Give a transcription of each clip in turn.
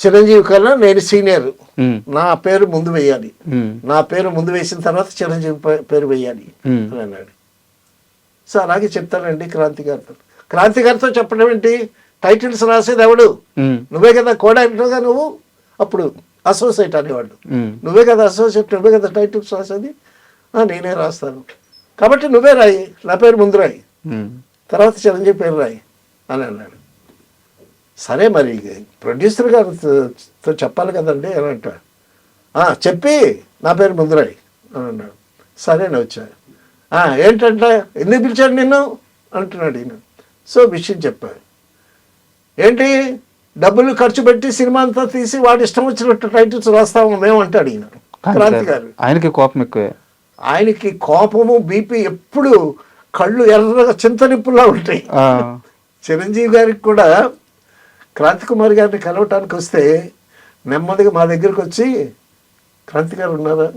చిరంజీవి కన్నా నేను సీనియర్, ఉమ్, నా పేరు ముందు వేయాలి, ఉమ్, నా పేరు ముందు వేసిన తర్వాత చిరంజీవి పేరు వేయాలి ఉమ్, అని అన్నాడు. సో అలాగే చెప్తానండి క్రాంతి గారితో. క్రాంతి గారితో చెప్పడం ఏంటి, టైటిల్స్ రాసేది ఎవడు, ఉమ్, నువ్వే కదా కోడైరెక్టర్గా, నువ్వు అప్పుడు అసోసియేట్ అనేవాడు, ఉమ్, నువ్వే కదా అసోసియేట్, నువ్వే కదా టైటిల్స్ రాసేది. నేనే రాస్తాను కాబట్టి నువ్వే రాయి, నా పేరు ముందు రాయి, ఉమ్, తర్వాత చిరంజీవి పేరు రాయి అని అన్నాడు. సరే మరి ప్రొడ్యూసర్ గారితో చెప్పాలి కదండి అని అంటా. చెప్పి నా పేరు ముందు రాయి అని అన్నాడు. సరే అని వచ్చా. ఏంటంటే ఎందుకు పిలిచాడు నిన్ను అంటున్నాడు ఈయన. సో విషయం చెప్పాడు. ఏంటి డబ్బులు ఖర్చు పెట్టి సినిమా అంతా తీసి వాడి ఇష్టం వచ్చినట్టు టైటిల్స్ రాస్తాము మేము అంటాడు ఈయన క్రాంతి గారు. ఆయనకి కోపం ఎక్కువే. ఆయనకి కోపము బీపీ ఎప్పుడు కళ్ళు ఎర్రగా చింతనిప్పులా ఉంటాయి. చిరంజీవి గారికి కూడా క్రాంతి కుమార్ గారిని కలవటానికి వస్తే నెమ్మదిగా మా దగ్గరికి వచ్చి, క్రాంతి గారు ఉన్నారా,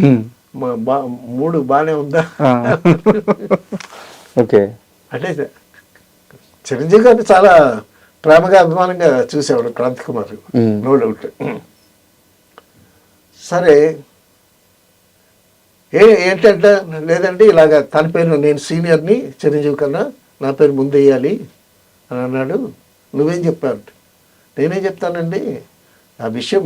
ఉమ్, మూడు బాగానే ఉందా ఓకే. అంటే చిరంజీవి గారిని చాలా ప్రేమగా అభిమానంగా చూసేవాడు క్రాంతి కుమార్, నో డౌట్. సరే ఏంటంటే లేదండి ఇలాగ తన పేరు, నేను సీనియర్ని చిరంజీవి కన్నా, నా పేరు ముందు వేయాలి అని అన్నాడు. నువ్వేం చెప్పావు? నేనేం చెప్తానండి, ఆ విషయం